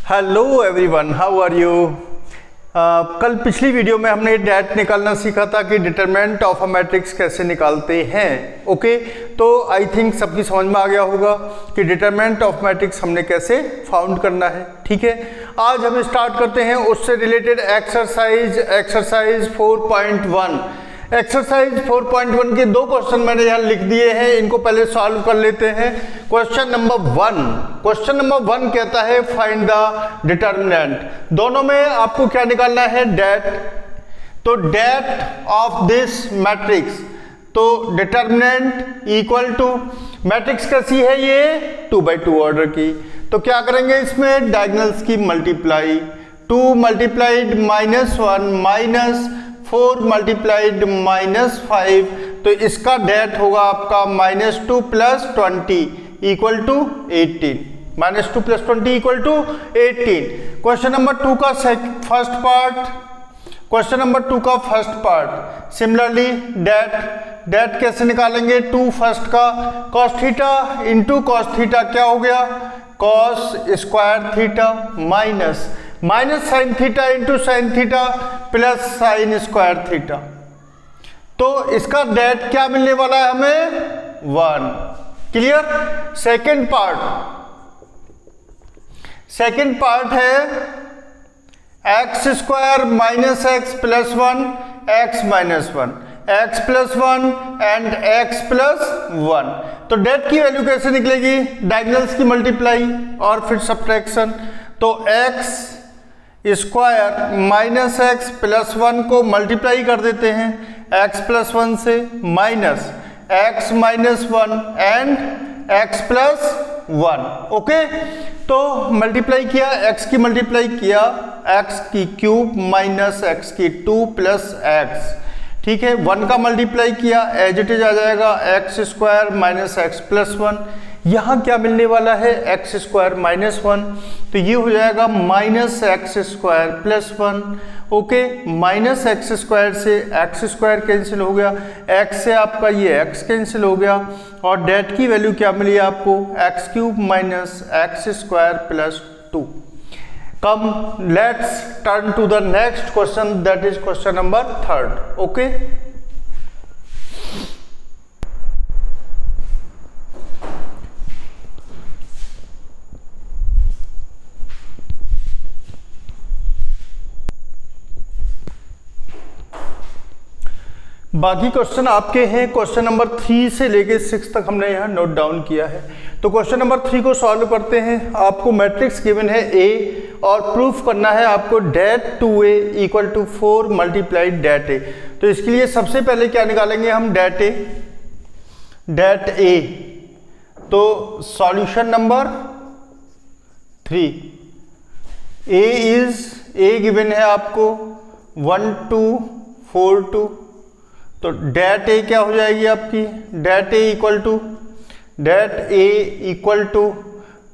Hello everyone, how are you. कल पिछली video में हमने डैट निकालना सीखा था कि डिटरमिनेंट ऑफ अ मैट्रिक्स कैसे निकालते हैं। ओके, तो आई थिंक सबकी समझ में आ गया होगा कि डिटरमिनेंट ऑफ मैट्रिक्स हमने कैसे फाउंड करना है। ठीक है, आज हम स्टार्ट करते हैं उससे रिलेटेड एक्सरसाइज 4.1। एक्सरसाइज 4.1 के दो क्वेश्चन मैंने यहाँ लिख दिए हैं, इनको पहले सॉल्व कर लेते हैं। क्वेश्चन नंबर 1 कहता है फाइंड द डिटरमिनेंट। दोनों में आपको क्या निकालना है, डेट। तो डेट ऑफ दिस मैट्रिक्स, तो डिटरमिनेंट इक्वल टू मैट्रिक्स कैसी है ये 2x2 ऑर्डर की। तो क्या करेंगे, इसमें डायगोनल्स की मल्टीप्लाई, 2 मल्टीप्लाइड -1 माइनस 4 मल्टीप्लाइड -5, तो इसका डेट होगा आपका -2 + 20 equal to 18। -2 + 20 equal to 18। Question number 2 का फर्स्ट पार्ट सिमिलरली डेट कैसे निकालेंगे, 2 फर्स्ट का cos theta into cos theta क्या हो गया, cos square theta minus sine theta into sine theta plus sine square theta. तो इसका डेट क्या मिलने वाला है हमें 1। क्लियर। सेकेंड पार्ट है x square minus x plus 1 x minus 1 x plus 1 and x plus 1। तो डेट की वैल्यू कैसे निकलेगी, डायगोनल्स की मल्टीप्लाई और फिर सब्ट्रैक्शन। तो x square minus x plus 1 को मल्टीप्लाई कर देते हैं x प्लस 1 से, minus x minus 1 and x plus 1। Okay, तो मल्टीप्लाई किया, x की मल्टीप्लाई किया x की क्यूब माइनस x की 2 प्लस x। ठीक है, 1 का मल्टीप्लाई किया, एज इट इज आ जाएगा x square minus x plus 1। यहाँ क्या मिलने वाला है, एक्स स्क्वायर माइनस 1, तो ये हो जाएगा minus x square plus 1। Okay, minus x square से एक्स स्क्वायर कैंसिल हो गया, एक्स से आपका ये एक्स कैंसिल हो गया, और डेट की वैल्यू क्या मिली आपको, x cube minus x square plus 2। Come let's turn to the next question, that is question number 3। Okay, बाकी क्वेश्चन आपके हैं। क्वेश्चन नंबर 3 से लेके 6 तक हमने यहाँ नोट डाउन किया है। तो क्वेश्चन नंबर 3 को सॉल्व करते हैं। आपको मैट्रिक्स गिवन है A और प्रूफ करना है आपको det 2A equal to 4 multiplied det A। तो इसके लिए सबसे पहले क्या निकालेंगे हम, डेट A। तो सॉल्यूशन नंबर 3, A गिवन है आपको 1 2 4 2। तो डेट ए क्या हो जाएगी आपकी, डेट ए इक्वल टू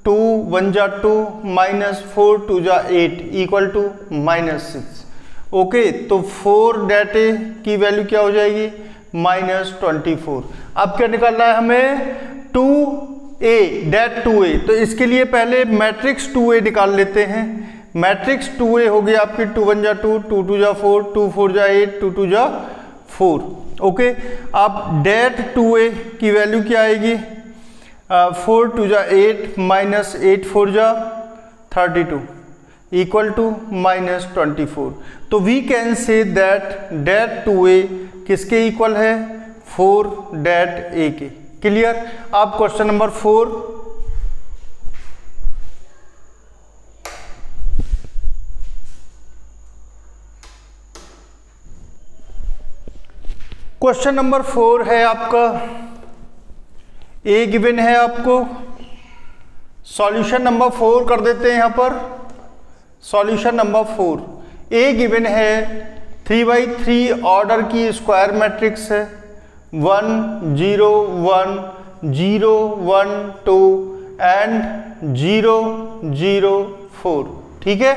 2 1 जा 2 माइनस 4 2 जा 8 इक्वल टू -6। ओके, तो 4 डेट ए की वैल्यू क्या हो जाएगी, -24। अब क्या निकालना है हमें, 2A डेट 2A। तो इसके लिए पहले मैट्रिक्स 2A निकाल लेते हैं। मैट्रिक्स 2A हो गई आपकी 2 1 जा 2 2 2 जा 4 2 4 जा 8 2 2 जा 4। ओके, अब डेट 2A की वैल्यू क्या आएगी, 4 2 जा 8 माइनस 8 4 जा 32 इक्वल टू -24। तो we can say that det 2A किसके इक्वल है, 4 डेट A के। क्लियर। अब क्वेश्चन नंबर 4, क्वेश्चन नंबर 4 है आपका, A गिवन है आपको। सॉल्यूशन नंबर 4 कर देते हैं यहाँ पर। सॉल्यूशन नंबर 4, A गिवन है 3x3 ऑर्डर की स्क्वायर मैट्रिक्स है, 1 0 1 0 1 2 एंड 0 0 4। ठीक है,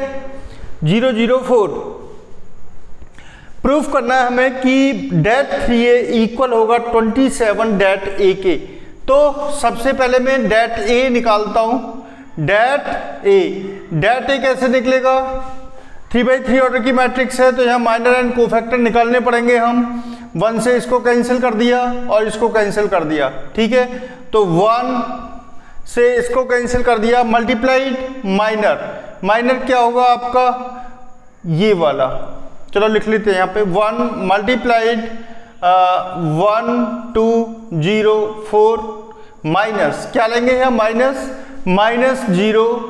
0 0 4। प्रूफ करना है हमें कि डेट 3A इक्वल होगा 27 डेट A के। तो सबसे पहले मैं डेट A निकालता हूं। डेट ए डेट ए कैसे निकलेगा, 3/3 ऑर्डर की मैट्रिक्स है तो यहाँ माइनर एंड कोफैक्टर निकालने पड़ेंगे हम। 1 से इसको कैंसिल कर दिया और इसको कैंसिल कर दिया, ठीक है। तो 1 से इसको कैंसिल कर दिया, मल्टीप्लाइड माइनर क्या होगा आपका, ये वाला, चलो लिख लेते हैं यहाँ पे 1 मल्टीप्लाइड 1 2 0 4 माइनस क्या लेंगे यहाँ -0।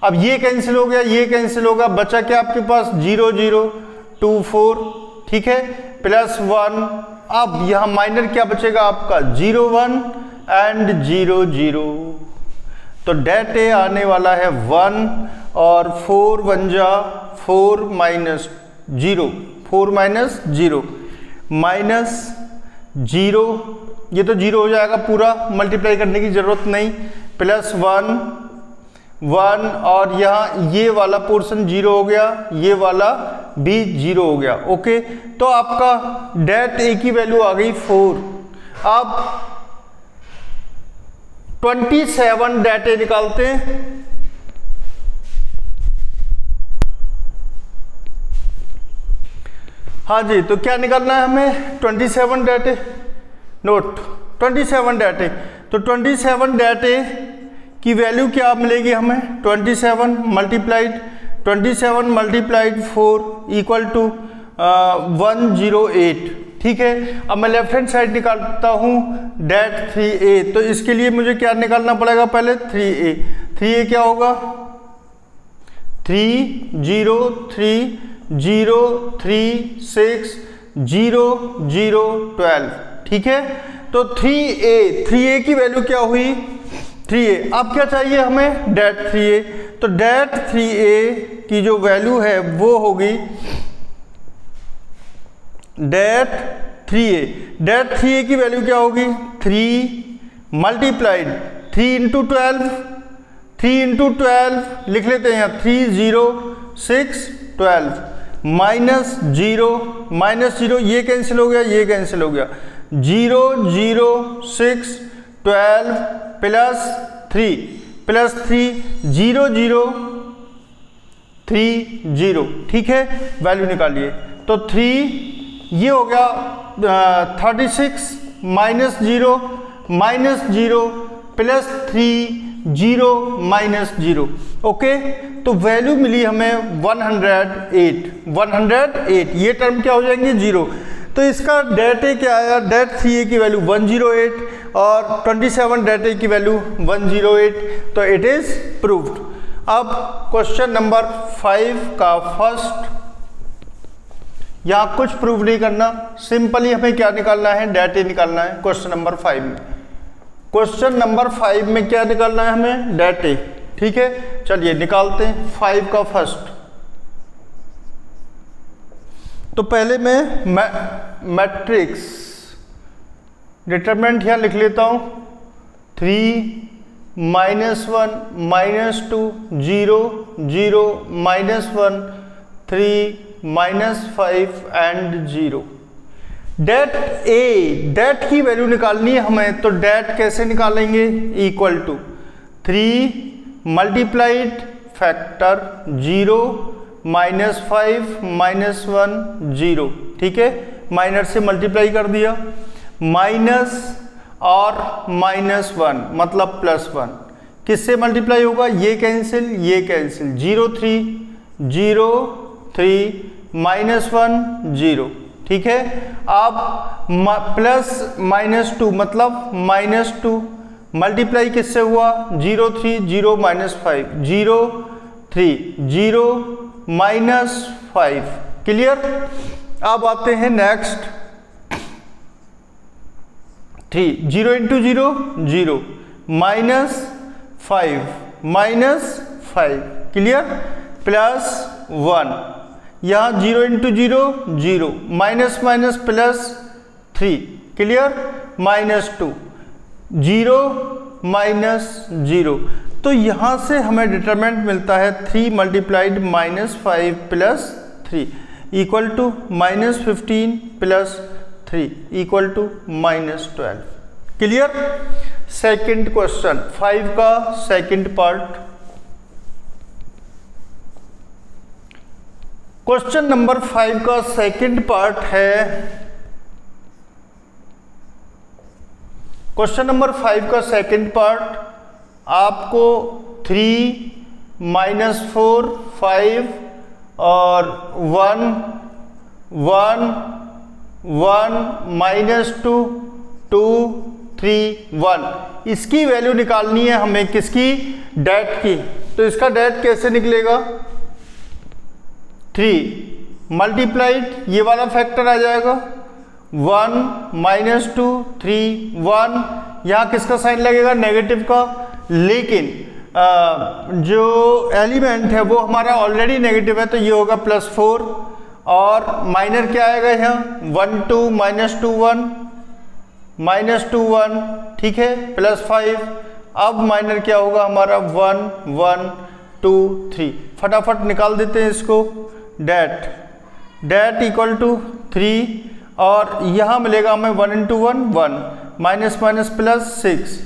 अब ये कैंसिल हो गया, ये कैंसिल होगा, बचा क्या आपके पास 0 0 2 4, ठीक है, +1। अब यहाँ माइनर क्या बचेगा आपका 0 1 एंड 0 0। तो डेट ए आने वाला है 1 और 4 1 जा 4 -0, 4 -0 -0, ये तो 0 हो जाएगा पूरा, मल्टीप्लाई करने की जरूरत नहीं, +1 1 और यहाँ ये वाला पोर्शन 0 हो गया, ये वाला भी 0 हो गया। ओके, तो आपका डेट ए की वैल्यू आ गई 4। अब 27 डेट ए निकालते हैं। हाँ जी, तो क्या निकालना है हमें 27 डेट ए, नोट 27 डेट ए। तो 27 डेट ए की वैल्यू क्या मिलेगी हमें, 27 मल्टीप्लाइड 4 इक्वल टू 108, ठीक है। अब मैं लेफ्ट हैंड साइड निकालता हूँ डेट 3a, तो इसके लिए मुझे क्या निकालना पड़ेगा पहले 3a क्या होगा 3 0 3 0 3 6 0 0 12, ठीक है। तो 3a की वैल्यू क्या हुई 3a। अब क्या चाहिए हमें डेट 3a, तो डेट 3a की जो वैल्यू है वो होगी डेट 3a की वैल्यू क्या होगी 3 मल्टीप्लाइड 3 × 12 लिख लेते हैं यहाँ 3 0 6 12 -0 ये कैंसिल हो गया, ये कैंसिल हो गया, 0 0 6 12 +3 0 0 3 0, ठीक है। वैल्यू निकालिए, तो 3 ये हो गया 36 -0 -0 +3 0 -0, ओके। तो वैल्यू मिली हमें 108। ये टर्म क्या हो जाएंगे 0। तो इसका डेट ए क्या आया, डेट 3a की वैल्यू 108 और 27 डेट ए की वैल्यू 108, तो इट इज प्रूव्ड। अब क्वेश्चन नंबर 5 का फर्स्ट, यहाँ कुछ प्रूव नहीं करना, सिंपली हमें क्या निकालना है डेट ए निकालना है। क्वेश्चन नंबर 5 में, क्वेश्चन नंबर 5 में क्या निकालना है हमें डेट ए, ठीक है। चलिए निकालते हैं 5 का फर्स्ट। तो पहले मैं मैट्रिक्स डिटरमिनेंट यहाँ लिख लेता हूँ 3 -1 -2 0 0 -1 3 -5 एंड 0। डेट ए, डेट की वैल्यू निकालनी है हमें, तो डेट कैसे निकालेंगे, इक्वल टू 3 मल्टीप्लाइड फैक्टर 0 -5 -1 0, ठीक है। माइनर से मल्टीप्लाई कर दिया, माइनस और -1 मतलब +1, किससे मल्टीप्लाई होगा, ये कैंसिल 0 3 0 3 -1 0, ठीक है। अब +-2 मतलब -2 मल्टीप्लाई किससे हुआ 0 3 0 -5 0 3 0 -5, क्लियर। अब आते हैं नेक्स्ट 3 0 × 0 0 -5 क्लियर, +1 यहाँ 0 × 0 0 -+3 क्लियर, -2 0 -0। तो यहाँ से हमें डिटरमिनेंट मिलता है 3 multiplied -5 +3 equal to -15 +3 equal to -12, clear. Second question 5 का सेकंड पार्ट, क्वेश्चन नंबर 5 का सेकंड पार्ट है, क्वेश्चन नंबर 5 का सेकंड पार्ट आपको 3 -4 5 और 1 1 1 -2 2 3 1 इसकी वैल्यू निकालनी है हमें, किसकी? डेट की। तो इसका डेट कैसे निकलेगा? 3 मल्टीप्लाइड ये वाला फैक्टर आ जाएगा 1 -2 3 1, यहाँ किसका साइन लगेगा? नेगेटिव का, लेकिन जो एलिमेंट है वो हमारा ऑलरेडी नेगेटिव है तो ये होगा +4 और माइनर क्या आएगा यहाँ? 1 2 -2 1 -2 1, ठीक है, +5। अब माइनर क्या होगा हमारा? 1 1 2 3। फटाफट निकाल देते हैं इसको। डेट इक्वल टू 3 और यहाँ मिलेगा हमें 1 × 1 1 माइनस माइनस +6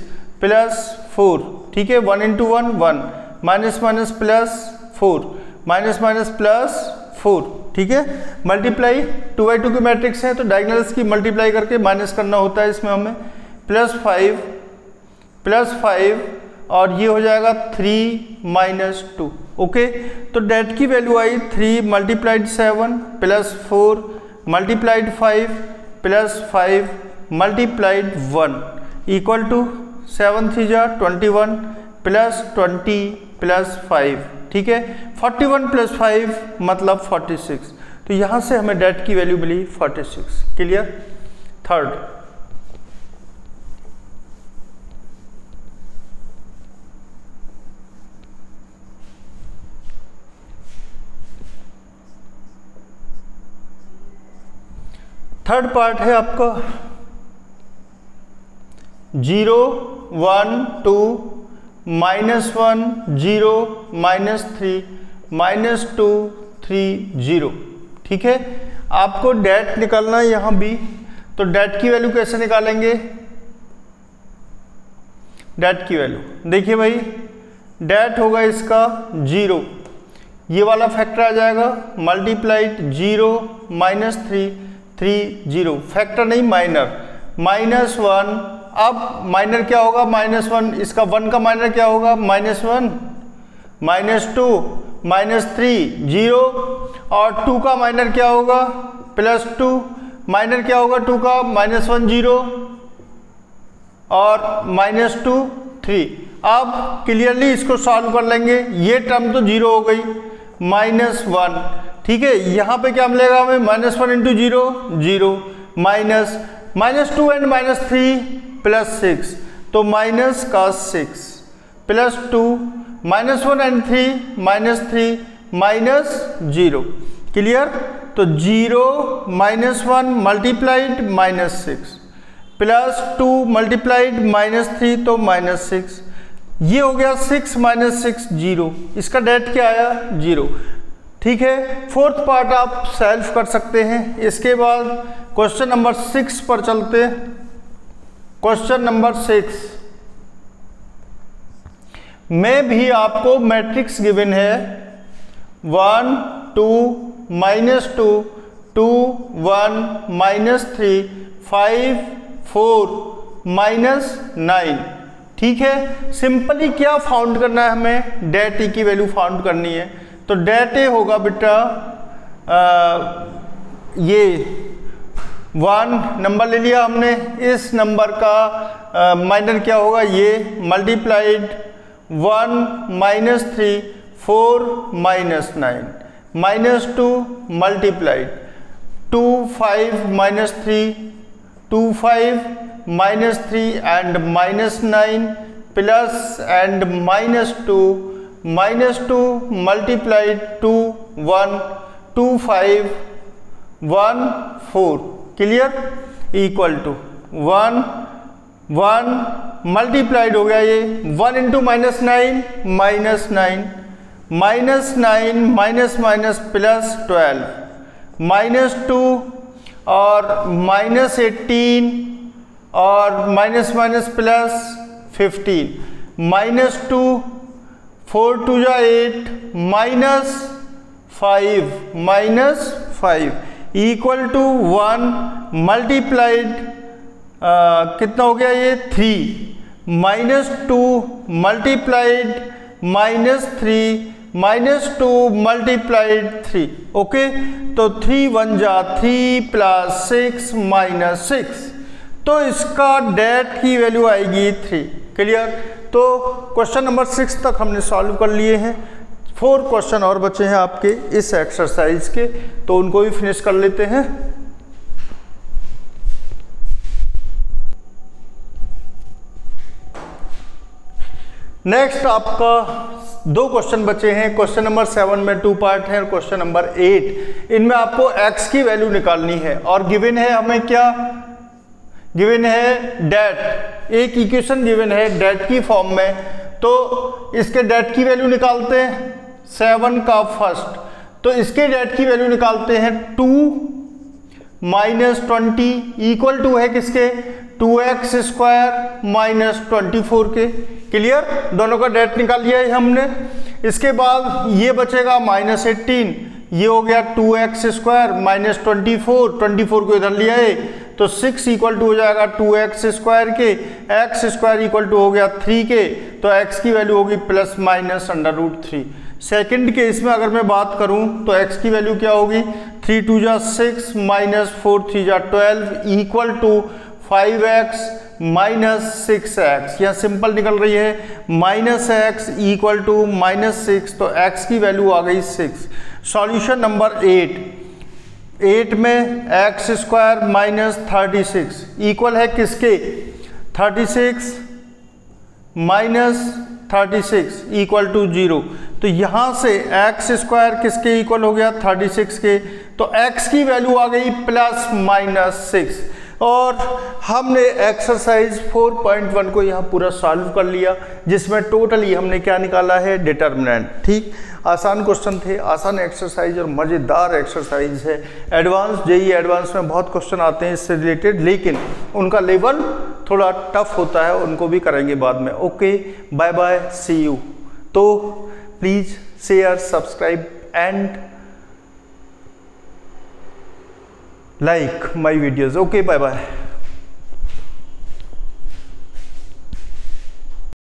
+4, ठीक है, 1 × 1 1 माइनस माइनस +4 माइनस माइनस +4, ठीक है। मल्टीप्लाई 2×2 की मैट्रिक्स है तो डायगोनल्स की मल्टीप्लाई करके माइनस करना होता है इसमें हमें। +5 और ये हो जाएगा 3 -2, ओके। तो डेट की वैल्यू आई 3 × 7 +4 × 5 +5 × 1 इक्वल टू 7 3 21 +20 +5, ठीक है। 41 + 5 मतलब 46। तो यहाँ से हमें डेट की वैल्यू मिली 46। क्लियर? थर्ड पार्ट है आपका 0 1 2 -1 0 -3 -2 3 0, ठीक है। आपको डेट निकालना है यहाँ भी, तो डेट की वैल्यू कैसे निकालेंगे? डेट की वैल्यू देखिए भाई, डेट होगा इसका 0, ये वाला फैक्टर आ जाएगा मल्टीप्लाइड 0 -3 3 0, फैक्टर नहीं माइनर, -1। अब माइनर क्या होगा? -1, इसका 1 का माइनर क्या होगा? -1 -2 -3 0 और 2 का माइनर क्या होगा? +2, माइनर क्या होगा 2 का? -1 0 और -2 3। अब क्लियरली इसको सॉल्व कर लेंगे, ये टर्म तो 0 हो गई, -1, ठीक है। यहाँ पे क्या मिलेगा हमें? -1 × 0 0 -2 एंड -3 +6, तो माइनस का 6 +2 -1 एंड 3 -0। क्लियर? तो 0 -1 मल्टीप्लाइड -6 +2 मल्टीप्लाइड -3 तो -6, ये हो गया 6 -6 0। इसका डेट क्या आया? 0, ठीक है। फोर्थ पार्ट आप सॉल्व कर सकते हैं। इसके बाद क्वेश्चन नंबर 6 पर चलते हैं। क्वेश्चन नंबर 6 में भी आपको मैट्रिक्स गिवन है 1 2 -2 2 1 -3 5 4 -9, ठीक है। सिंपली क्या फाउंड करना है हमें? डेट ई की वैल्यू फाउंड करनी है। तो डेट ए होगा बेटा ये 1 नंबर ले लिया हमने, इस नंबर का माइनर क्या होगा? ये multiplied 1 -3 4 -9 -2 multiplied 2 5 -3 2 5 -3 and -9 plus and -2 -2 multiplied 2 1 2 5 1 4। Clear? Equal to 1 1 multiplied हो गया ये 1 × -9 -9 -9 माइनस माइनस +12 -2 और -18 और minus minus +15 -2 4 2 8 5 minus 5 equal to 1 multiplied कितना हो गया ये 3 minus 2 multiplied minus 3 minus 2 multiplied 3। Okay, तो 3 1 जा 3 प्लस 6 माइनस 6, तो इसका डेट की वैल्यू आएगी 3। क्लियर? तो क्वेश्चन नंबर 6 तक हमने सॉल्व कर लिए हैं। 4 क्वेश्चन और बचे हैं आपके इस एक्सरसाइज के, तो उनको भी फिनिश कर लेते हैं। नेक्स्ट आपका 2 क्वेश्चन बचे हैं। क्वेश्चन नंबर 7 में 2 पार्ट है और क्वेश्चन नंबर 8, इनमें आपको x की वैल्यू निकालनी है और गिवन है हमें क्या, गिवन है डेट, एक इक्वेशन गिवन है डेट की फॉर्म में, तो इसके डेट की वैल्यू निकालते हैं 7 का फर्स्ट, तो इसके डेट की वैल्यू निकालते हैं 2 माइनस 20 इक्वल टू है किसके 2x स्क्वायर माइनस 24 के। क्लियर? दोनों का डेट निकाल लिया है हमने। इसके बाद ये बचेगा माइनस 18, ये हो गया 2x स्क्वायर माइनस 24 को इधर लिया है तो 6 इक्वल टू हो जाएगा 2x स्क्वायर के, x स्क्वायर इक्वल टू हो गया 3 के, तो x की वैल्यू होगी प्लस माइनस √3। सेकेंड केस में अगर मैं बात करूं तो x की वैल्यू क्या होगी 3 2 जा 6 माइनस 4 3 जा 12 equal to 5x minus 6x, यह सिंपल निकल रही है minus x equal to minus 6, तो x की वैल्यू आ गई 6। सॉल्यूशन नंबर 8 में x स्क्वायर माइनस 36 इक्वल है किसके 36 माइनस 36 इक्वल टू 0, तो यहाँ से x स्क्वायर किसके इक्वल हो गया 36 के, तो x की वैल्यू आ गई प्लस माइनस 6। और हमने एक्सरसाइज 4.1 को यहाँ पूरा सॉल्व कर लिया, जिसमें टोटली हमने क्या निकाला है डिटर्मिनेंट। ठीक, आसान क्वेश्चन थे, आसान एक्सरसाइज और मज़ेदार एक्सरसाइज है। एडवांस जेईई एडवांस में बहुत क्वेश्चन आते हैं इससे रिलेटेड, लेकिन उनका लेवल थोड़ा टफ होता है, उनको भी करेंगे बाद में। Okay, bye bye, see you. तो please share, subscribe and like my videos. Okay, bye bye.